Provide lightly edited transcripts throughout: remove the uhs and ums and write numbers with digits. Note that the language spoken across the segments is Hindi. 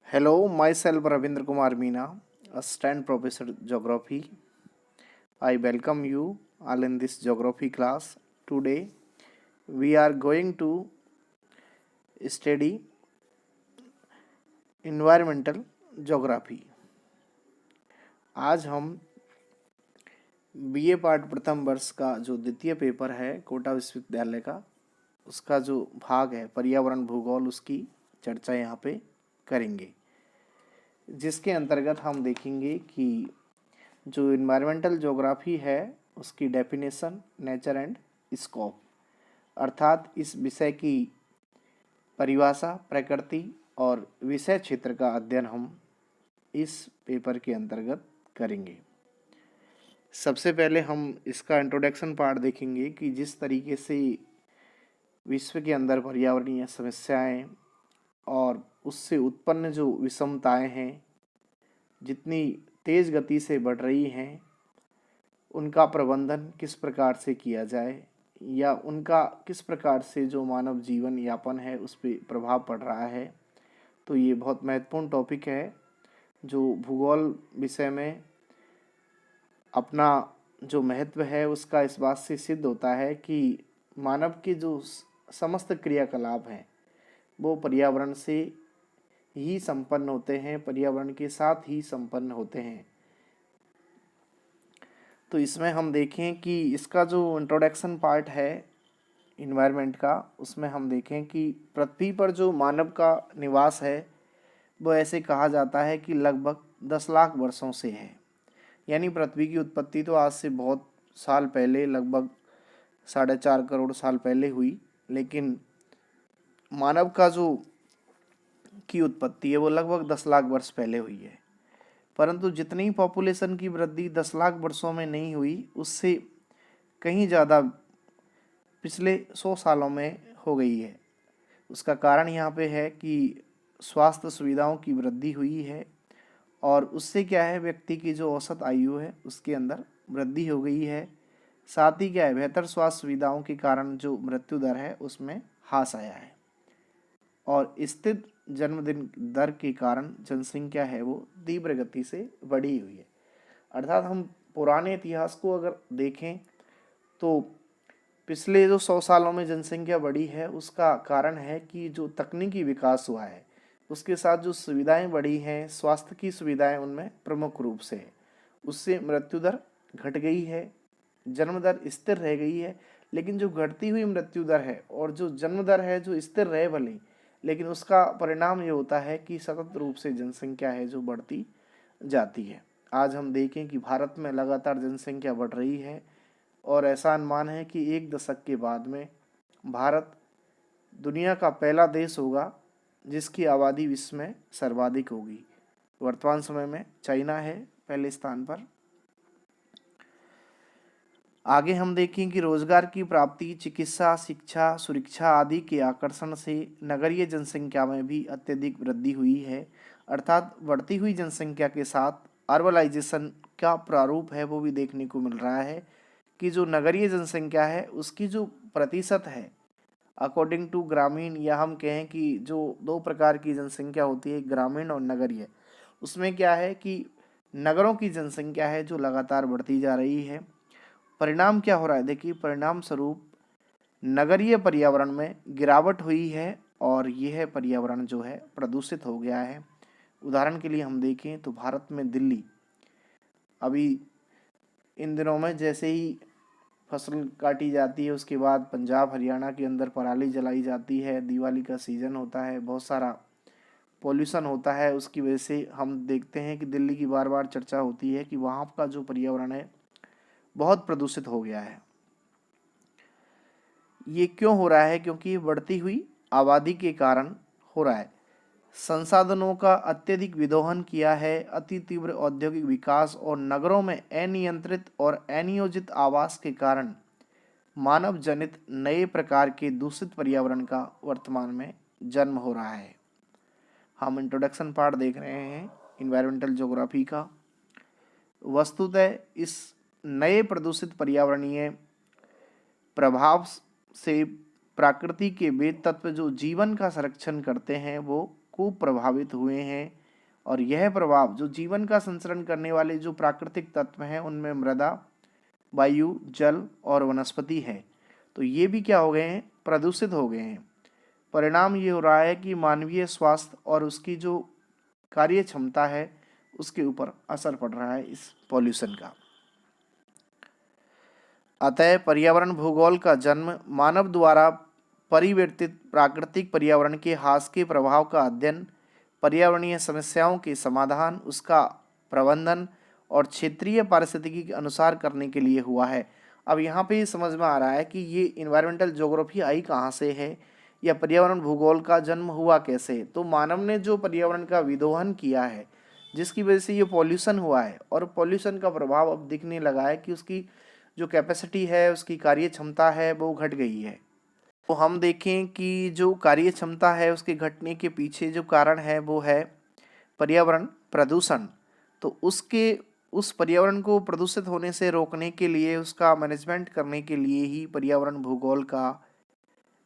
Hello, myself Ravindra Kumar Meena, Assistant Professor Geography. I welcome you all in this geography class. Today we are going to study environmental geography. आज हम बीए पार्ट प्रथम वर्ष का जो द्वितीय पेपर है कोटा विश्वविद्यालय का, उसका जो भाग है पर्यावरण भूगोल, उसकी चर्चा यहाँ पे करेंगे, जिसके अंतर्गत हम देखेंगे कि जो इन्वायरमेंटल ज्योग्राफी है उसकी डेफिनेशन, नेचर एंड स्कोप, अर्थात इस विषय की परिभाषा, प्रकृति और विषय क्षेत्र का अध्ययन हम इस पेपर के अंतर्गत करेंगे। सबसे पहले हम इसका इंट्रोडक्शन पार्ट देखेंगे कि जिस तरीके से विश्व के अंदर पर्यावरणीय समस्याएं और उससे उत्पन्न जो विषमताएं हैं जितनी तेज़ गति से बढ़ रही हैं, उनका प्रबंधन किस प्रकार से किया जाए या उनका किस प्रकार से जो मानव जीवन यापन है उस पर प्रभाव पड़ रहा है। तो ये बहुत महत्वपूर्ण टॉपिक है जो भूगोल विषय में अपना जो महत्व है उसका इस बात से सिद्ध होता है कि मानव के जो समस्त क्रियाकलाप हैं वो पर्यावरण से ही संपन्न होते हैं, पर्यावरण के साथ ही संपन्न होते हैं। तो इसमें हम देखें कि इसका जो इंट्रोडक्शन पार्ट है इन्वायरमेंट का, उसमें हम देखें कि पृथ्वी पर जो मानव का निवास है वो ऐसे कहा जाता है कि लगभग 10 लाख वर्षों से है। यानी पृथ्वी की उत्पत्ति तो आज से बहुत साल पहले, लगभग 4.5 करोड़ साल पहले हुई, लेकिन मानव का जो की उत्पत्ति है वो लगभग 10 लाख वर्ष पहले हुई है। परंतु जितनी पॉपुलेशन की वृद्धि 10 लाख वर्षों में नहीं हुई, उससे कहीं ज़्यादा पिछले 100 सालों में हो गई है। उसका कारण यहाँ पे है कि स्वास्थ्य सुविधाओं की वृद्धि हुई है और उससे क्या है, व्यक्ति की जो औसत आयु है उसके अंदर वृद्धि हो गई है। साथ ही क्या है, बेहतर स्वास्थ्य सुविधाओं के कारण जो मृत्यु दर है उसमें ह्रास आया है और स्थिर जन्मदिन दर के कारण जनसंख्या है वो तीव्र गति से बढ़ी हुई है। अर्थात हम पुराने इतिहास को अगर देखें तो पिछले जो 100 सालों में जनसंख्या बढ़ी है उसका कारण है कि जो तकनीकी विकास हुआ है उसके साथ जो सुविधाएं बढ़ी हैं, स्वास्थ्य की सुविधाएं उनमें प्रमुख रूप से है, उससे मृत्यु दर घट गई है, जन्म दर स्थिर रह गई है। लेकिन जो घटती हुई मृत्यु दर है और जो जन्म दर है जो स्थिर रहे भले, लेकिन उसका परिणाम ये होता है कि सतत रूप से जनसंख्या है जो बढ़ती जाती है। आज हम देखें कि भारत में लगातार जनसंख्या बढ़ रही है और ऐसा अनुमान है कि 1 दशक के बाद में भारत दुनिया का पहला देश होगा जिसकी आबादी विश्व में सर्वाधिक होगी। वर्तमान समय में चाइना है पहले स्थान पर। आगे हम देखें कि रोजगार की प्राप्ति, चिकित्सा, शिक्षा, सुरक्षा आदि के आकर्षण से नगरीय जनसंख्या में भी अत्यधिक वृद्धि हुई है। अर्थात बढ़ती हुई जनसंख्या के साथ अर्बनाइजेशन का प्रारूप है वो भी देखने को मिल रहा है कि जो नगरीय जनसंख्या है उसकी जो प्रतिशत है अकॉर्डिंग टू ग्रामीण, या हम कहें कि जो 2 प्रकार की जनसंख्या होती है, ग्रामीण और नगरीय, उसमें क्या है कि नगरों की जनसंख्या है जो लगातार बढ़ती जा रही है। परिणाम क्या हो रहा है, देखिए परिणाम स्वरूप नगरीय पर्यावरण में गिरावट हुई है और यह पर्यावरण जो है प्रदूषित हो गया है। उदाहरण के लिए हम देखें तो भारत में दिल्ली अभी इन दिनों में जैसे ही फसल काटी जाती है उसके बाद पंजाब हरियाणा के अंदर पराली जलाई जाती है, दिवाली का सीज़न होता है, बहुत सारा पॉल्यूशन होता है, उसकी वजह से हम देखते हैं कि दिल्ली की बार बार चर्चा होती है कि वहाँ का जो पर्यावरण है बहुत प्रदूषित हो गया है। ये क्यों हो रहा है, क्योंकि बढ़ती हुई आबादी के कारण हो रहा है। संसाधनों का अत्यधिक विदोहन किया है, अति तीव्र औद्योगिक विकास और नगरों में अनियंत्रित और अनियोजित आवास के कारण मानव जनित नए प्रकार के दूषित पर्यावरण का वर्तमान में जन्म हो रहा है। हम इंट्रोडक्शन पार्ट देख रहे हैं इन्वायरमेंटल ज्योग्राफी का। वस्तुतः इस नए प्रदूषित पर्यावरणीय प्रभाव से प्रकृति के वे तत्व जो जीवन का संरक्षण करते हैं वो को प्रभावित हुए हैं। और यह प्रभाव जो जीवन का संचरण करने वाले जो प्राकृतिक तत्व हैं उनमें मृदा, वायु, जल और वनस्पति है, तो ये भी क्या हो गए हैं, प्रदूषित हो गए हैं। परिणाम ये हो रहा है कि मानवीय स्वास्थ्य और उसकी जो कार्य क्षमता है उसके ऊपर असर पड़ रहा है इस पॉल्यूशन का। अतः पर्यावरण भूगोल का जन्म मानव द्वारा परिवर्तित प्राकृतिक पर्यावरण के ह्रास के प्रभाव का अध्ययन, पर्यावरणीय समस्याओं के समाधान, उसका प्रबंधन और क्षेत्रीय पारिस्थितिकी के अनुसार करने के लिए हुआ है। अब यहाँ पे समझ में आ रहा है कि ये इन्वायरमेंटल ज्योग्राफी आई कहाँ से है या पर्यावरण भूगोल का जन्म हुआ कैसे। तो मानव ने जो पर्यावरण का विदोहन किया है जिसकी वजह से ये पॉल्यूशन हुआ है, और पॉल्यूशन का प्रभाव अब दिखने लगा है कि उसकी जो कैपेसिटी है, उसकी कार्य क्षमता है, वो घट गई है। तो हम देखें कि जो कार्य क्षमता है उसके घटने के पीछे जो कारण है वो है पर्यावरण प्रदूषण। तो उस पर्यावरण को प्रदूषित होने से रोकने के लिए, उसका मैनेजमेंट करने के लिए ही पर्यावरण भूगोल का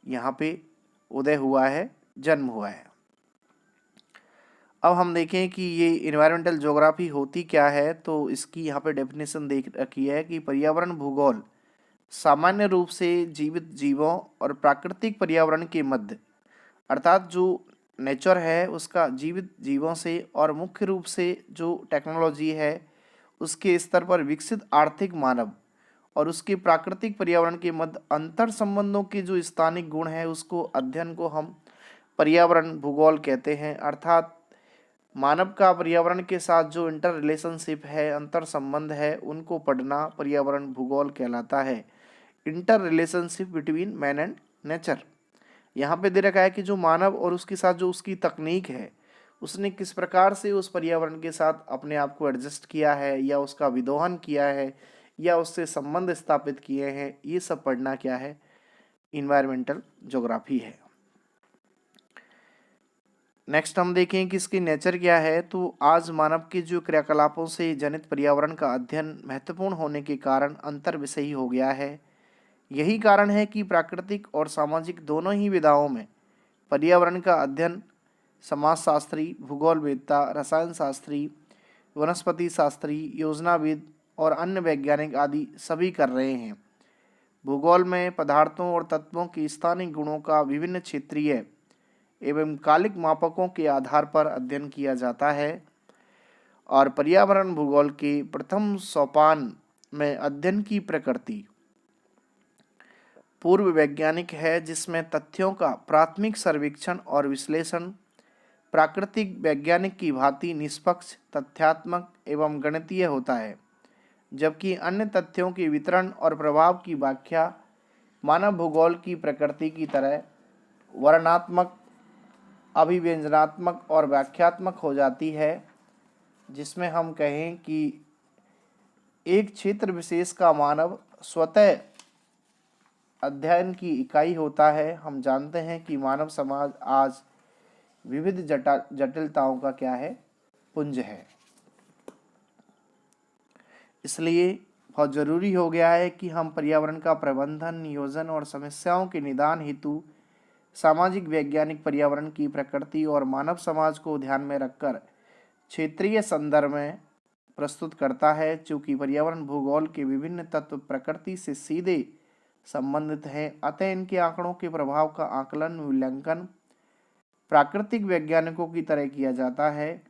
यहाँ पे उदय हुआ है, जन्म हुआ है। अब हम देखें कि ये इन्वायरमेंटल ज्योग्राफी होती क्या है, तो इसकी यहाँ पे डेफिनेशन देख रखी है कि पर्यावरण भूगोल सामान्य रूप से जीवित जीवों और प्राकृतिक पर्यावरण के मध्य, अर्थात जो नेचर है उसका जीवित जीवों से और मुख्य रूप से जो टेक्नोलॉजी है उसके स्तर पर विकसित आर्थिक मानव और उसके प्राकृतिक पर्यावरण के मध्य अंतर संबंधों के जो स्थानिक गुण है उसको अध्ययन को हम पर्यावरण भूगोल कहते हैं। अर्थात मानव का पर्यावरण के साथ जो इंटर रिलेशनशिप है, अंतर संबंध है, उनको पढ़ना पर्यावरण भूगोल कहलाता है। Inter relationship between man and nature. यहाँ पे दे रखा है कि जो मानव और उसके साथ जो उसकी तकनीक है उसने किस प्रकार से उस पर्यावरण के साथ अपने आप को एडजस्ट किया है या उसका विदोहन किया है या उससे संबंध स्थापित किए हैं, ये सब पढ़ना क्या है, इन्वायरमेंटल ज्योग्राफी है। नेक्स्ट हम देखें कि इसकी नेचर क्या है। तो आज मानव के जो क्रियाकलापों से जनित पर्यावरण का अध्ययन महत्वपूर्ण होने के कारण अंतर विषयी हो गया है। यही कारण है कि प्राकृतिक और सामाजिक दोनों ही विधाओं में पर्यावरण का अध्ययन समाजशास्त्री, भूगोलवेत्ता, रसायन शास्त्री, वनस्पति शास्त्री, योजनाविद और अन्य वैज्ञानिक आदि सभी कर रहे हैं। भूगोल में पदार्थों और तत्वों के स्थानिक गुणों का विभिन्न क्षेत्रीय एवं कालिक मापकों के आधार पर अध्ययन किया जाता है। और पर्यावरण भूगोल के प्रथम सोपान में अध्ययन की प्रकृति पूर्व वैज्ञानिक है, जिसमें तथ्यों का प्राथमिक सर्वेक्षण और विश्लेषण प्राकृतिक वैज्ञानिक की भांति निष्पक्ष, तथ्यात्मक एवं गणितीय होता है, जबकि अन्य तथ्यों के वितरण और प्रभाव की व्याख्या मानव भूगोल की प्रकृति की तरह वर्णनात्मक, अभिव्यंजनात्मक और व्याख्यात्मक हो जाती है, जिसमें हम कहें कि एक क्षेत्र विशेष का मानव स्वतः अध्ययन की इकाई होता है। हम जानते हैं कि मानव समाज आज विविध जटिलताओं का क्या है, पुंज है। इसलिए बहुत जरूरी हो गया है कि हम पर्यावरण का प्रबंधन, नियोजन और समस्याओं के निदान हेतु सामाजिक वैज्ञानिक पर्यावरण की प्रकृति और मानव समाज को ध्यान में रखकर क्षेत्रीय संदर्भ में प्रस्तुत करता है। चूँकि पर्यावरण भूगोल के विभिन्न तत्व प्रकृति से सीधे संबंधित हैं, अतः इनके आंकड़ों के प्रभाव का आकलन, मूल्यांकन प्राकृतिक वैज्ञानिकों की तरह किया जाता है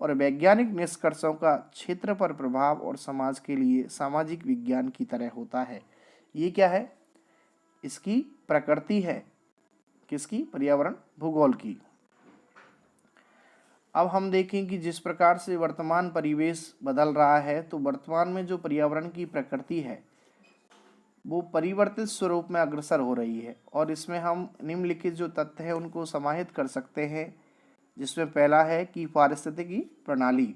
और वैज्ञानिक निष्कर्षों का क्षेत्र पर प्रभाव और समाज के लिए सामाजिक विज्ञान की तरह होता है। ये क्या है, इसकी प्रकृति है, किसकी, पर्यावरण भूगोल की। अब हम देखें कि जिस प्रकार से वर्तमान परिवेश बदल रहा है, तो वर्तमान में जो पर्यावरण की प्रकृति है वो परिवर्तित स्वरूप में अग्रसर हो रही है और इसमें हम निम्नलिखित जो तथ्य हैं उनको समाहित कर सकते हैं, जिसमें पहला है कि पारिस्थितिकी प्रणाली।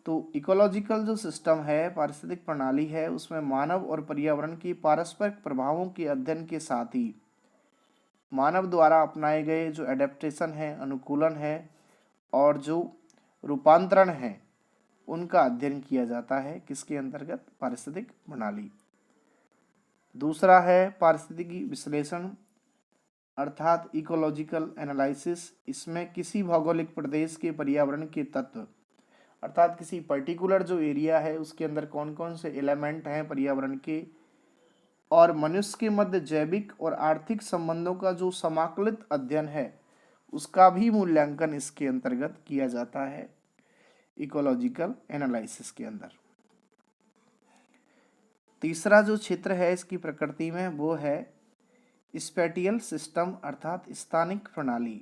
तो इकोलॉजिकल जो सिस्टम है, पारिस्थितिक प्रणाली है, उसमें मानव और पर्यावरण के पारस्परिक प्रभावों के अध्ययन के साथ ही मानव द्वारा अपनाए गए जो एडेप्टेशन है, अनुकूलन है और जो रूपांतरण है, उनका अध्ययन किया जाता है, किसके अंतर्गत, पारिस्थितिक प्रणाली। दूसरा है पारिस्थितिकी विश्लेषण। अर्थात इकोलॉजिकल एनालिसिस, इसमें किसी भौगोलिक प्रदेश के पर्यावरण के तत्व, अर्थात किसी पर्टिकुलर जो एरिया है उसके अंदर कौन कौन से एलिमेंट हैं पर्यावरण के, और मनुष्य के मध्य जैविक और आर्थिक संबंधों का जो समाकलित अध्ययन है उसका भी मूल्यांकन इसके अंतर्गत किया जाता है इकोलॉजिकल एनालिसिस के अंदर। तीसरा जो क्षेत्र है इसकी प्रकृति में वो है स्पेटियल सिस्टम, अर्थात स्थानिक प्रणाली,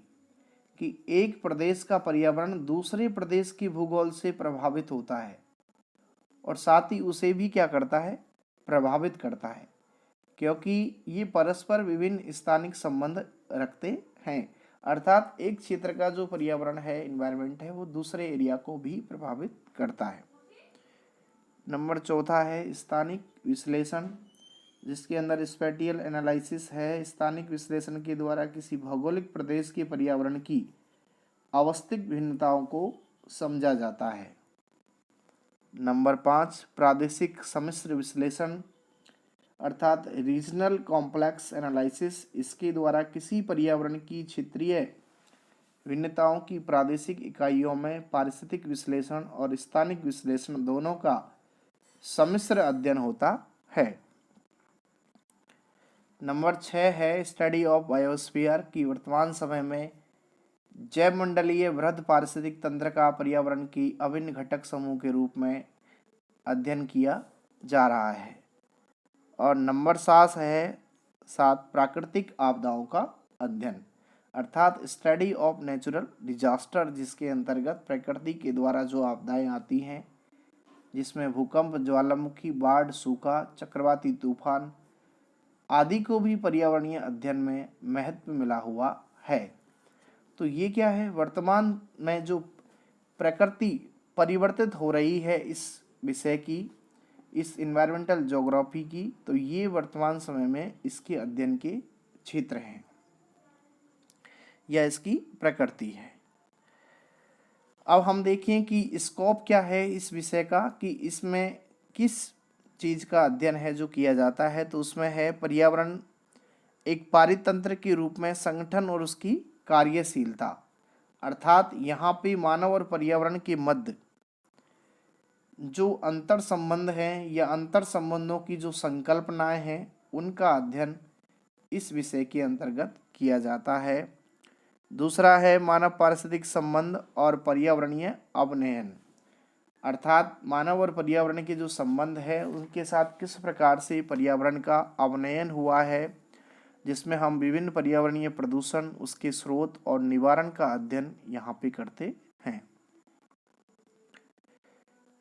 कि एक प्रदेश का पर्यावरण दूसरे प्रदेश के भूगोल से प्रभावित होता है और साथ ही उसे भी क्या करता है, प्रभावित करता है, क्योंकि ये परस्पर विभिन्न स्थानिक संबंध रखते हैं। अर्थात एक क्षेत्र का जो पर्यावरण है, इन्वायरमेंट है, वो दूसरे एरिया को भी प्रभावित करता है। नंबर चौथा है स्थानिक विश्लेषण, जिसके अंदर स्पेटियल एनालिसिस है। स्थानिक विश्लेषण के द्वारा किसी भौगोलिक प्रदेश के पर्यावरण की अवस्थिक भिन्नताओं को समझा जाता है। नंबर 5 प्रादेशिक सम्मिश्र विश्लेषण, अर्थात रीजनल कॉम्प्लेक्स एनालिसिस, इसके द्वारा किसी पर्यावरण की क्षेत्रीय भिन्नताओं की प्रादेशिक इकाइयों में पारिस्थितिक विश्लेषण और स्थानिक विश्लेषण दोनों का सम्मिश्र अध्ययन होता है। नंबर 6 है स्टडी ऑफ बायोस्फीयर, की वर्तमान समय में जैव मंडलीय बृहद पारिस्थितिक तंत्र का पर्यावरण की अभिन्न घटक समूह के रूप में अध्ययन किया जा रहा है। और नंबर 7 प्राकृतिक आपदाओं का अध्ययन, अर्थात स्टडी ऑफ नेचुरल डिजास्टर, जिसके अंतर्गत प्रकृति के द्वारा जो आपदाएं आती हैं, जिसमें भूकंप, ज्वालामुखी, बाढ़, सूखा, चक्रवाती तूफान आदि को भी पर्यावरणीय अध्ययन में महत्व मिला हुआ है। तो ये क्या है, वर्तमान में जो प्रकृति परिवर्तित हो रही है इस विषय की, इस इन्वायरमेंटल ज्योग्राफी की, तो ये वर्तमान समय में इसके अध्ययन के क्षेत्र हैं या इसकी प्रकृति है। अब हम देखें कि स्कोप क्या है इस विषय का, कि इसमें किस चीज़ का अध्ययन है जो किया जाता है। तो उसमें है पर्यावरण एक पारितंत्र के रूप में संगठन और उसकी कार्यशीलता, अर्थात यहाँ पे मानव और पर्यावरण के मध्य जो अंतर संबंध हैं या अंतर संबंधों की जो संकल्पनाएं हैं उनका अध्ययन इस विषय के अंतर्गत किया जाता है। दूसरा है मानव पारिस्थितिक संबंध और पर्यावरणीय अवनयन, अर्थात मानव और पर्यावरण के जो संबंध है उनके साथ किस प्रकार से पर्यावरण का अवनयन हुआ है, जिसमें हम विभिन्न पर्यावरणीय प्रदूषण, उसके स्रोत और निवारण का अध्ययन यहाँ पे करते हैं।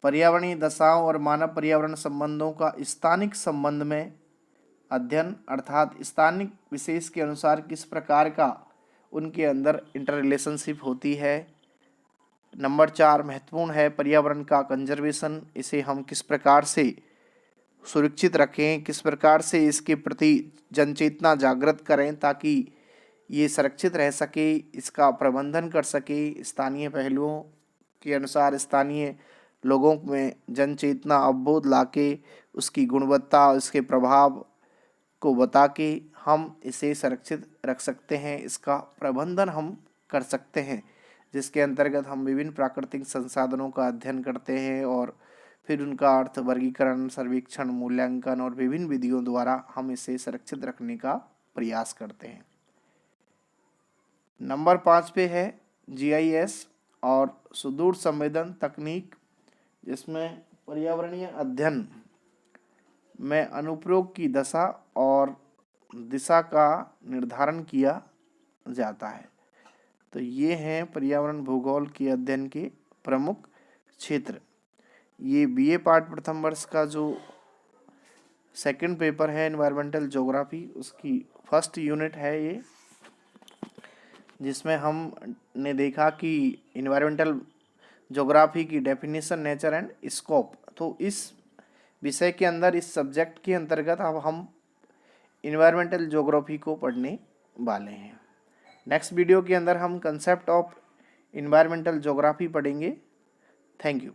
पर्यावरणीय दशाओं और मानव पर्यावरण संबंधों का स्थानिक संबंध में अध्ययन, अर्थात स्थानिक विशेष के अनुसार किस प्रकार का उनके अंदर इंटर रिलेशनशिप होती है। नंबर 4 महत्वपूर्ण है पर्यावरण का कंजर्वेशन, इसे हम किस प्रकार से सुरक्षित रखें, किस प्रकार से इसके प्रति जनचेतना जागृत करें ताकि ये सुरक्षित रह सके, इसका प्रबंधन कर सके। स्थानीय पहलुओं के अनुसार स्थानीय लोगों में जनचेतना अवबोध लाके उसकी गुणवत्ता, उसके प्रभाव को बता के हम इसे सुरक्षित रख सकते हैं, इसका प्रबंधन हम कर सकते हैं, जिसके अंतर्गत हम विभिन्न प्राकृतिक संसाधनों का अध्ययन करते हैं और फिर उनका अर्थ, वर्गीकरण, सर्वेक्षण, मूल्यांकन और विभिन्न विधियों द्वारा हम इसे सुरक्षित रखने का प्रयास करते हैं। नंबर 5 पे है GIS और सुदूर संवेदन तकनीक, जिसमें पर्यावरणीय अध्ययन में अनुप्रयोग की दशा और दिशा का निर्धारण किया जाता है। तो ये हैं पर्यावरण भूगोल के अध्ययन के प्रमुख क्षेत्र। ये BA पार्ट प्रथम वर्ष का जो सेकंड पेपर है एनवायरमेंटल ज्योग्राफी, उसकी फर्स्ट यूनिट है ये, जिसमें हमने देखा कि इन्वायरमेंटल ज्योग्राफी की डेफिनेशन, नेचर एंड स्कोप। तो इस विषय के अंदर, इस सब्जेक्ट के अंतर्गत अब हम इन्वायरमेंटल ज्योग्राफी को पढ़ने वाले हैं। नेक्स्ट वीडियो के अंदर हम कंसेप्ट ऑफ इन्वायरमेंटल ज्योग्राफी पढ़ेंगे। Thank you.